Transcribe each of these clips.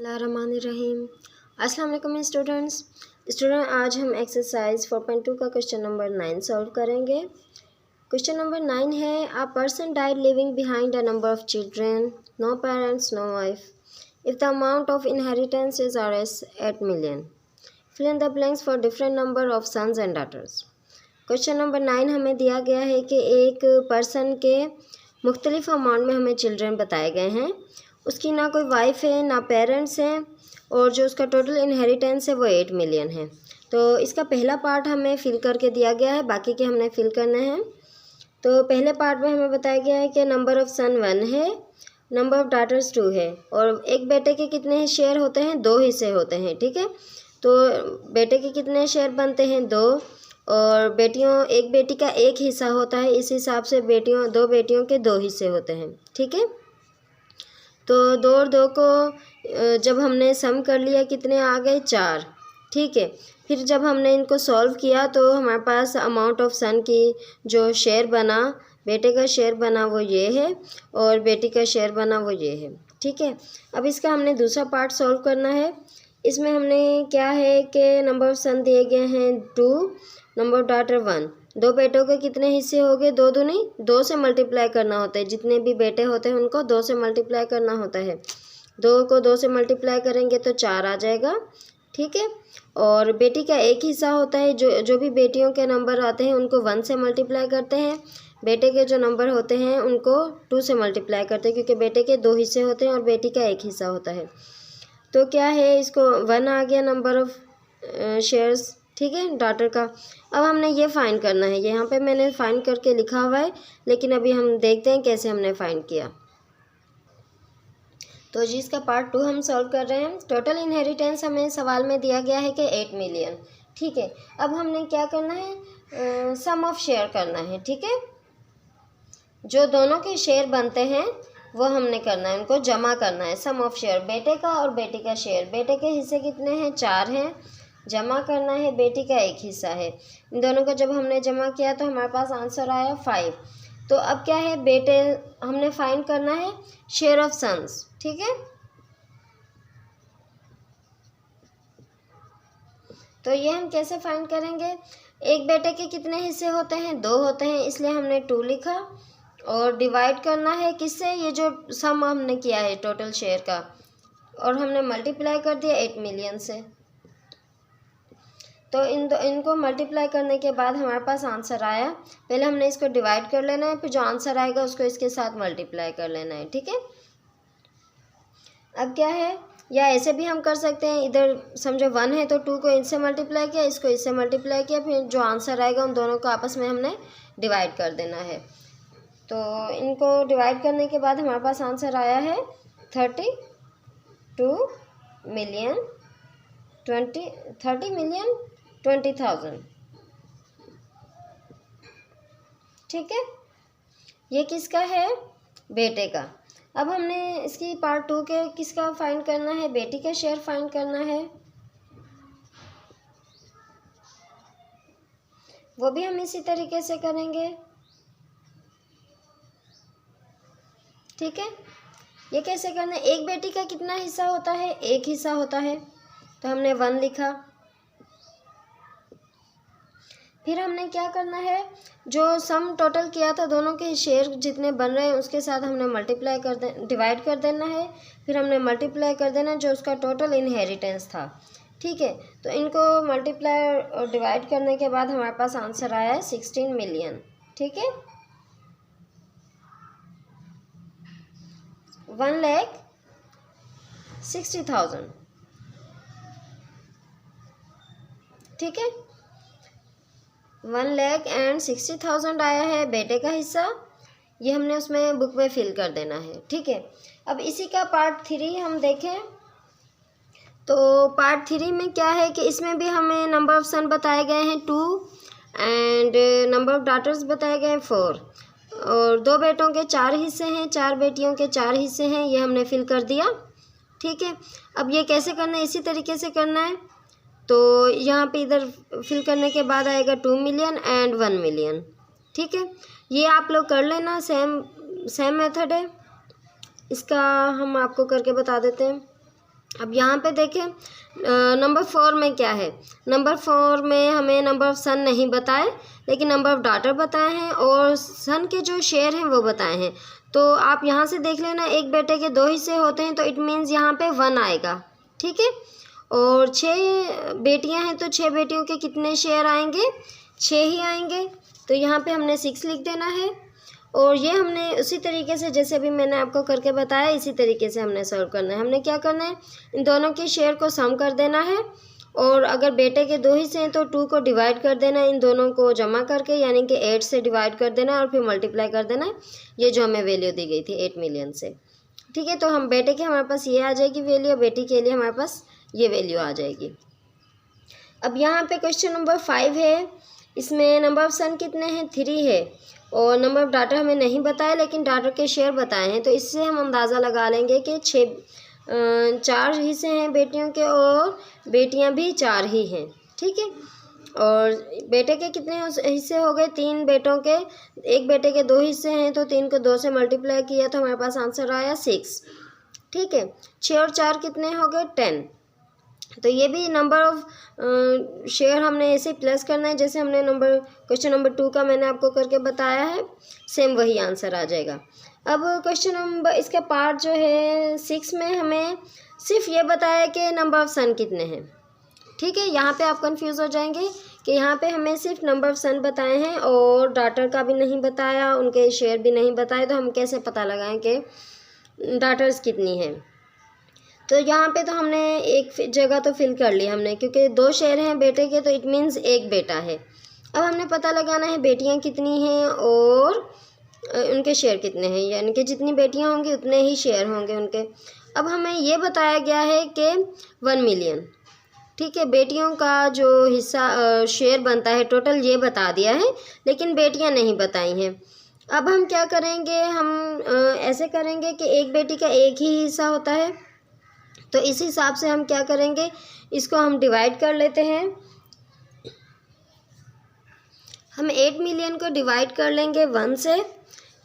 बिस्मिल्लाहिर्रहमानिर्रहीम। अस्सलाम वालेकुम स्टूडेंट आज हम एक्सरसाइज 4.2 का क्वेश्चन नंबर 9 सॉल्व करेंगे। क्वेश्चन नंबर 9 है, a person died leaving behind a number of children, no parents no wife. If the amount of inheritance is R 8 million, fill in the blanks for different number of sons and daughters. Question number 9 हमें दिया गया है कि एक person के मुख्तलिफ amount में हमें चिल्ड्रन बताए गए हैं, उसकी ना कोई वाइफ है ना पेरेंट्स हैं, और जो उसका टोटल इनहेरिटेंस है वो 8 मिलियन है। तो इसका पहला पार्ट हमें फिल करके दिया गया है, बाकी के हमने फिल करने हैं। तो पहले पार्ट में हमें बताया गया है कि नंबर ऑफ़ सन 1 है, नंबर ऑफ़ डाटर्स 2 है, और एक बेटे के कितने शेयर होते हैं, 2 हिस्से होते हैं। ठीक है, तो बेटे के कितने शेयर बनते हैं, 2, और बेटियों एक बेटी का एक हिस्सा होता है, इस हिसाब से दो बेटियों के 2 हिस्से होते हैं। ठीक है, तो 2 और 2 को जब हमने सम कर लिया कितने आ गए, 4। ठीक है, फिर जब हमने इनको सॉल्व किया तो हमारे पास अमाउंट ऑफ सन की जो शेयर बना, बेटे का शेयर बना वो ये है, और बेटी का शेयर बना वो ये है। ठीक है, अब इसका हमने दूसरा पार्ट सॉल्व करना है। इसमें हमने क्या है कि नंबर ऑफ सन दिए गए हैं 2, नंबर ऑफ डाटर 1। 2 बेटों के कितने हिस्से हो गए, 2 दूनी 2 से मल्टीप्लाई करना होता है, जितने भी बेटे होते हैं उनको 2 से मल्टीप्लाई करना होता है। 2 को 2 से मल्टीप्लाई करेंगे तो 4 आ जाएगा। ठीक है, और बेटी का एक हिस्सा होता है, जो भी बेटियों के नंबर आते हैं उनको 1 से मल्टीप्लाई करते हैं, बेटे के जो नंबर होते हैं उनको 2 से मल्टीप्लाई करते हैं, क्योंकि बेटे के 2 हिस्से होते हैं और बेटी का एक हिस्सा होता है। तो क्या है, इसको 1 आ गया नंबर ऑफ शेयर्स। ठीक है, डॉटर का। अब हमने ये फाइंड करना है, यहाँ पे मैंने फाइंड करके लिखा हुआ है, लेकिन अभी हम देखते हैं कैसे हमने फाइंड किया। तो जी इसका पार्ट 2 हम सॉल्व कर रहे हैं। टोटल इनहेरिटेंस हमें सवाल में दिया गया है कि 8 मिलियन। ठीक है, अब हमने क्या करना है, सम ऑफ शेयर करना है। ठीक है, जो दोनों के शेयर बनते हैं वो हमने करना है, उनको जमा करना है। सम ऑफ शेयर, बेटे का और बेटी का शेयर, बेटे के हिस्से कितने हैं, 4 हैं, जमा करना है, बेटी का एक हिस्सा है। इन दोनों को जब हमने जमा किया तो हमारे पास आंसर आया 5। तो अब क्या है, बेटे हमने फाइंड करना है शेयर ऑफ सन्स। ठीक है, तो ये हम कैसे फाइंड करेंगे, एक बेटे के कितने हिस्से होते हैं, 2 होते हैं, इसलिए हमने 2 लिखा, और डिवाइड करना है किससे, ये जो सम हमने किया है टोटल शेयर का, और हमने मल्टीप्लाई कर दिया 8 मिलियन से। तो इनको मल्टीप्लाई करने के बाद हमारे पास आंसर आया। पहले हमने इसको डिवाइड कर लेना है, फिर जो आंसर आएगा उसको इसके साथ मल्टीप्लाई कर लेना है। ठीक है, अब क्या है, या ऐसे भी हम कर सकते हैं, इधर समझो 1 है तो 2 को इससे मल्टीप्लाई किया, इसको इससे मल्टीप्लाई किया, फिर जो आंसर आएगा उन दोनों को आपस में हमने डिवाइड कर देना है। तो इनको डिवाइड करने के बाद हमारे पास आंसर आया है 30,20,000। ठीक है, ये किसका है, बेटे का। अब हमने इसकी पार्ट 2 के किसका फाइंड करना है, बेटी का शेयर फाइंड करना है, वो भी हम इसी तरीके से करेंगे। ठीक है, ये कैसे करना है, एक बेटी का कितना हिस्सा होता है, एक हिस्सा होता है, तो हमने 1 लिखा। फिर हमने क्या करना है, जो सम टोटल किया था दोनों के शेयर जितने बन रहे हैं उसके साथ हमने मल्टीप्लाई डिवाइड कर देना है, फिर हमने मल्टीप्लाई कर देना जो उसका टोटल इनहेरिटेंस था। ठीक है, तो इनको मल्टीप्लाई और डिवाइड करने के बाद हमारे पास आंसर आया है 16 मिलियन। ठीक है, 1,60,000। ठीक है, 1,60,000 आया है बेटे का हिस्सा, ये हमने उसमें बुक में फिल कर देना है। ठीक है, अब इसी का पार्ट 3 हम देखें। तो पार्ट 3 में क्या है कि इसमें भी हमें नंबर ऑफ सन बताए गए हैं 2, एंड नंबर ऑफ डाटर्स बताए गए हैं 4, और 2 बेटों के 4 हिस्से हैं, 4 बेटियों के 4 हिस्से हैं, ये हमने फिल कर दिया। ठीक है, अब ये कैसे करना है, इसी तरीके से करना है। तो यहाँ पे इधर फिल करने के बाद आएगा 2 मिलियन एंड 1 मिलियन। ठीक है, ये आप लोग कर लेना, सेम मेथड है, इसका हम आपको करके बता देते हैं। अब यहाँ पे देखें नंबर 4 में क्या है। नंबर 4 में हमें नंबर ऑफ सन नहीं बताए, लेकिन नंबर ऑफ डॉटर बताए हैं और सन के जो शेयर हैं वो बताए हैं। तो आप यहाँ से देख लेना, एक बेटे के 2 हिस्से होते हैं, तो इट मीन्स यहाँ पे 1 आएगा, ठीक है। और 6 बेटियाँ हैं तो 6 बेटियों के कितने शेयर आएंगे, 6 ही आएंगे। तो यहाँ पे हमने 6 लिख देना है। और ये हमने उसी तरीके से जैसे अभी मैंने आपको करके बताया, इसी तरीके से हमने सॉल्व करना है। हमने क्या करना है, इन दोनों के शेयर को सम कर देना है, और अगर बेटे के 2 हिस्से हैं तो 2 को डिवाइड कर देना है इन दोनों को जमा करके, यानी कि 8 से डिवाइड कर देना है और फिर मल्टीप्लाई कर देना है ये जो हमें वैल्यू दी गई थी 8 मिलियन से, ठीक है। तो हम बेटे के हमारे पास ये आ जाएगी वैल्यू, और बेटी के लिए हमारे पास ये वैल्यू आ जाएगी। अब यहाँ पे क्वेश्चन नंबर 5 है, इसमें नंबर ऑफ सन कितने हैं, 3 है, और नंबर ऑफ डाटर हमें नहीं बताया लेकिन डाटर के शेयर बताए हैं। तो इससे हम अंदाज़ा लगा लेंगे कि 4 हिस्से हैं बेटियों के और बेटियां भी 4 ही हैं, ठीक है। और बेटे के कितने हिस्से हो गए, 3 बेटों के, एक बेटे के 2 हिस्से हैं तो 3 को 2 से मल्टीप्लाई किया तो हमारे पास आंसर आया 6, ठीक है। 6 और 4 कितने हो गए, 10। तो ये भी नंबर ऑफ शेयर हमने ऐसे प्लस करना है जैसे हमने क्वेश्चन नंबर 2 का मैंने आपको करके बताया है, सेम वही आंसर आ जाएगा। अब क्वेश्चन नंबर इसका पार्ट जो है 6 में हमें सिर्फ ये बताया कि नंबर ऑफ सन कितने हैं, ठीक है। यहाँ पे आप कंफ्यूज हो जाएंगे कि यहाँ पे हमें सिर्फ नंबर ऑफ सन बताए हैं और डॉटर का भी नहीं बताया, उनके शेयर भी नहीं बताए, तो हम कैसे पता लगाएं कि डॉटर्स कितनी हैं। तो यहाँ पे तो हमने एक जगह तो फिल कर ली हमने, क्योंकि 2 शेयर हैं बेटे के तो इट मीन्स एक बेटा है। अब हमने पता लगाना है बेटियाँ कितनी हैं और उनके शेयर कितने हैं, यानी कि जितनी बेटियाँ होंगी उतने ही शेयर होंगे उनके। अब हमें ये बताया गया है कि 1 मिलियन, ठीक है। बेटियों का जो हिस्सा शेयर बनता है टोटल ये बता दिया है, लेकिन बेटियाँ नहीं बताई हैं। अब हम क्या करेंगे, हम ऐसे करेंगे कि एक बेटी का एक ही हिस्सा होता है, तो इस हिसाब से हम क्या करेंगे, इसको हम डिवाइड कर लेते हैं। हम 8 मिलियन को डिवाइड कर लेंगे 1 से,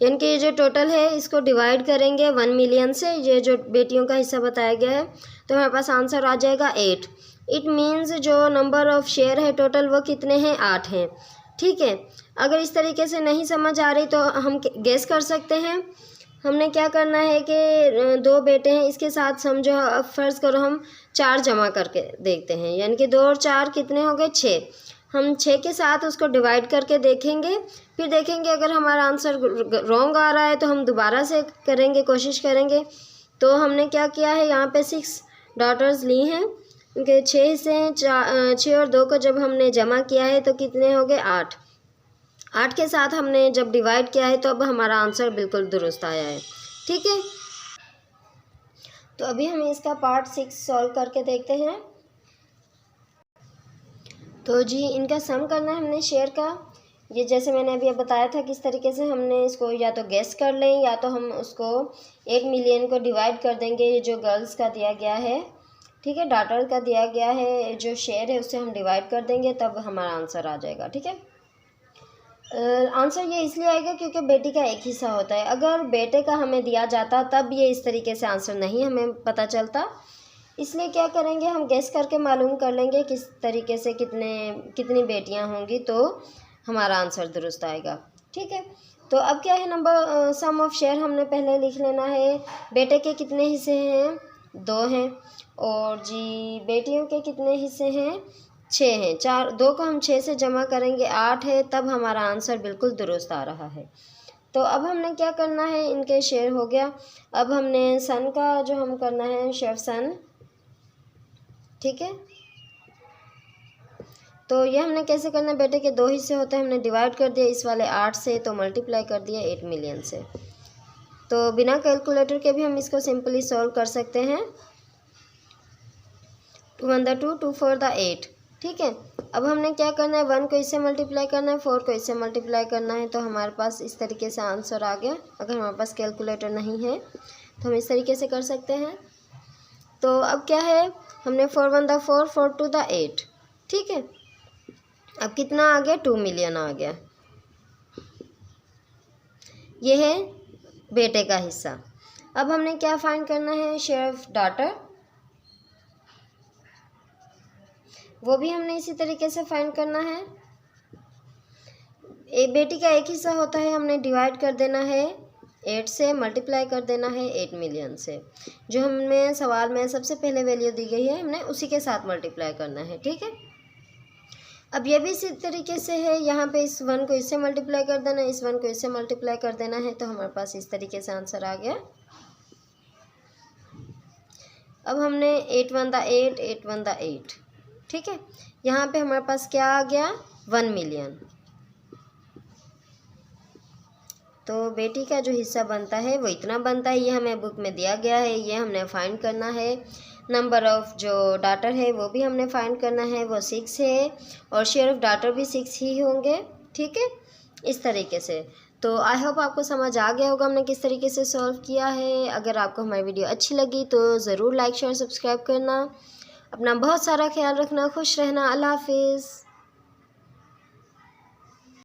यानी कि ये जो टोटल है इसको डिवाइड करेंगे 1 मिलियन से, ये जो बेटियों का हिस्सा बताया गया है, तो हमारे पास आंसर आ जाएगा 8। इट मीन्स जो नंबर ऑफ शेयर है टोटल वो कितने हैं, 8 हैं, ठीक है। अगर इस तरीके से नहीं समझ आ रही तो हम गेस कर सकते हैं। हमने क्या करना है कि 2 बेटे हैं, इसके साथ समझो, अब फ़र्ज़ करो हम 4 जमा करके देखते हैं, यानी कि 2 और 4 कितने हो गए, 6। हम 6 के साथ उसको डिवाइड करके देखेंगे, फिर देखेंगे अगर हमारा आंसर रॉन्ग आ रहा है तो हम दोबारा से करेंगे, कोशिश करेंगे। तो हमने क्या किया है, यहाँ पे 6 डॉटर्स ली हैं, उनके 6 हिस्से हैं, 6 और 2 को जब हमने जमा किया है तो कितने हो गए, 8। 8 के साथ हमने जब डिवाइड किया है तो अब हमारा आंसर बिल्कुल दुरुस्त आया है, ठीक है। तो अभी हम इसका पार्ट 6 सॉल्व करके देखते हैं। तो जी इनका सम करना है हमने शेयर का। ये जैसे मैंने अभी बताया था किस तरीके से हमने इसको या तो गेस कर लें या तो हम उसको 8 मिलियन को डिवाइड कर देंगे, ये जो गर्ल्स का दिया गया है, ठीक है, डॉटर का दिया गया है जो शेयर है उससे हम डिवाइड कर देंगे, तब हमारा आंसर आ जाएगा, ठीक है। आंसर ये इसलिए आएगा क्योंकि बेटी का एक हिस्सा होता है। अगर बेटे का हमें दिया जाता तब ये इस तरीके से आंसर नहीं हमें पता चलता, इसलिए क्या करेंगे, हम गेस करके मालूम कर लेंगे किस तरीके से कितनी बेटियां होंगी तो हमारा आंसर दुरुस्त आएगा, ठीक है। तो अब क्या है, नंबर सम ऑफ शेयर हमने पहले लिख लेना है। बेटे के कितने हिस्से हैं, 2 हैं, और जी बेटियों के कितने हिस्से हैं, 6 हैं। 2 को हम 6 से जमा करेंगे 8 है, तब हमारा आंसर बिल्कुल दुरुस्त आ रहा है। तो अब हमने क्या करना है, इनके शेयर हो गया। अब हमने सन का जो हम करना है, शेयर सन, ठीक है। तो ये हमने कैसे करना है, बेटे के 2 हिस्से होते हैं, हमने डिवाइड कर दिया इस वाले 8 से, तो मल्टीप्लाई कर दिया 8 मिलियन से। तो बिना कैलकुलेटर के भी हम इसको सिंपली सॉल्व कर सकते हैं। 2 1 2 2 4 8, ठीक है। अब हमने क्या करना है, 1 को इससे मल्टीप्लाई करना है, 4 को इससे मल्टीप्लाई करना है, तो हमारे पास इस तरीके से आंसर आ गया। अगर हमारे पास कैलकुलेटर नहीं है तो हम इस तरीके से कर सकते हैं। तो अब क्या है, हमने 4 1 4 4 2 8, ठीक है। अब कितना आ गया, 2 मिलियन आ गया। ये है बेटे का हिस्सा। अब हमने क्या फाइंड करना है, शेयर ऑफ डॉटर, वो भी हमने इसी तरीके से फाइंड करना है। बेटी का एक हिस्सा होता है, हमने डिवाइड कर देना है 8 से, मल्टीप्लाई कर देना है 8 मिलियन से। जो हमें सवाल में सबसे पहले वैल्यू दी गई है हमने उसी के साथ मल्टीप्लाई करना है, ठीक है। अब ये भी इसी तरीके से है, यहाँ पे इस 1 को इससे मल्टीप्लाई कर देना है, इस 1 को इससे मल्टीप्लाई कर देना है, तो हमारे पास इस तरीके से आंसर आ गया। अब हमने 8 1 दा 8, 8 1 दा 8, ठीक है। यहाँ पे हमारे पास क्या आ गया 1 मिलियन। तो बेटी का जो हिस्सा बनता है वो इतना बनता है, ये हमें बुक में दिया गया है, ये हमने फाइंड करना है। नंबर ऑफ़ जो डाटर है वो भी हमने फाइंड करना है, वो 6 है, और शेयर ऑफ़ डाटर भी 6 ही होंगे, ठीक है। इस तरीके से तो आई होप आपको समझ आ गया होगा हमने किस तरीके से सॉल्व किया है। अगर आपको हमारी वीडियो अच्छी लगी तो ज़रूर लाइक शेयर सब्सक्राइब करना। अपना बहुत सारा ख्याल रखना, खुश रहना। अल्लाह हाफिज़।